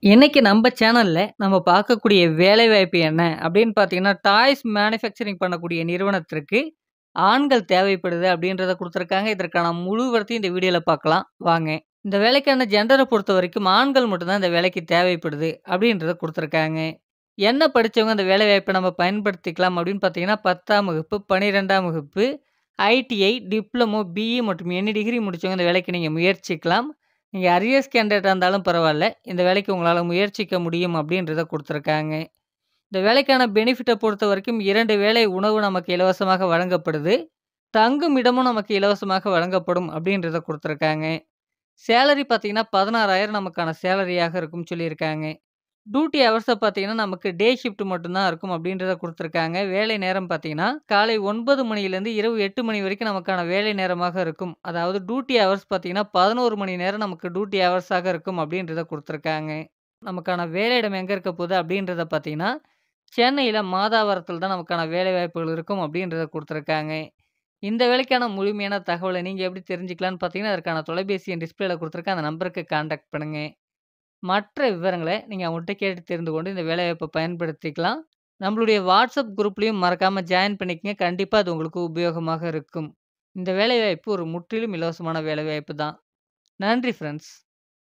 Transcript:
இன்னைக்கு நம்ம சேனல்ல நம்ம பார்க்கக்கூடிய வேலைவாய்ப்பு என்ன அப்படின்னு பார்த்தீங்கன்னா, டாய்ஸ் மேனுஃபேக்சரிங் பண்ணக்கூடிய நிறுவனத்திற்கு ஆண்கள் தேவைப்படுது அப்படின்றத குடுத்துருக்காங்க. இதற்கான முழு விவரத்தையும் இந்த வீடியோல பார்க்கலாம். வாங்க. இந்த வேலைக்கான ஜெண்டர பொறுத்தவரைக்கும் ஆண்கள் மட்டும் தான் இந்த வேலைக்கு தேவைப்படுது அப்படின்றத குடுத்துருக்காங்க. என்ன படிச்சவங்க அந்த வேலைவாய்ப்ப நம்ம பயன்படுத்திக்கலாம் அப்படின்னு பார்த்தீங்கன்னா, 10ஆம் வகுப்பு, 12ஆம் வகுப்பு, ஐடிஐ, டிப்ளமோ, பிஇ மற்றும் எனி டிகிரி முடிச்சவங்க இந்த வேலைக்கு நீங்க முயற்சிக்கலாம். நீங்க அரியர்ஸ் கேண்டிடேட்டா இருந்தாலும் பரவால்ல. இந்த வேலைக்கு உங்களால முயற்சிக்க முடியும் அப்படின்றத குடுத்துருக்காங்க. இந்த வேலைக்கான பெனிஃபிட்ட பொறுத்தவரைக்கும் 2 வேளை உணவு நமக்கு இலவசமாக வழங்கப்படுது. தங்கும் இடமும் நமக்கு இலவசமாக வழங்கப்படும் அப்படின்றத குடுத்துருக்காங்க. சேலரி பார்த்தீங்கன்னா, 16,000 நமக்கான சேலரியாக இருக்கும்னு சொல்லியிருக்காங்க. டியூட்டி ஹவர்ஸ பார்த்தீங்கன்னா, நமக்கு டே ஷிஃப்ட் மட்டும் தான் இருக்கும் அப்படின்றத குடுத்துருக்காங்க. வேலை நேரம் பார்த்தீங்கன்னா, காலை 9 மணியிலேருந்து இரவு 8 மணி வரைக்கும் நமக்கான வேலை நேரமாக இருக்கும். அதாவது டியூட்டி ஹவர்ஸ் பார்த்தீங்கன்னா, 11 மணி நேரம் நமக்கு டியூட்டி ஹவர்ஸாக இருக்கும் அப்படின்றத குடுத்துருக்காங்க. நமக்கான வேலையிடம் எங்க இருக்க போகுது அப்படின்றத பார்த்தீங்கன்னா, சென்னையில மாதாவரத்தில தான் நமக்கான வேலைவாய்ப்புகள் இருக்கும் அப்படின்றத குடுத்துருக்காங்க. இந்த வேலைக்கான முழுமையான தகவல நீங்க எப்படி தெரிஞ்சுக்கலான்னு பார்த்தீங்கன்னா, அதற்கான தொலைபேசி எண் டிஸ்ப்ளேல குடுத்துருக்கேன். அந்த நம்பருக்கு கான்டாக்ட் பண்ணுங்க. மற்ற விவரங்கள நீங்க அவங்கள்ட்ட கேட்டு தெரிந்து கொண்டு இந்த வேலைவாய்ப்ப பயன்படுத்திக்கலாம். நம்மளுடைய வாட்ஸ்அப் குரூப்லயும் மறக்காம ஜாயின் பண்ணிக்கங்க. கண்டிப்பா அது உங்களுக்கு உபயோகமாக இருக்கும். இந்த வேலைவாய்ப்பு ஒரு முற்றிலும் இலவசமான வேலைவாய்ப்பு தான். நன்றி ஃபிரெண்ட்ஸ்.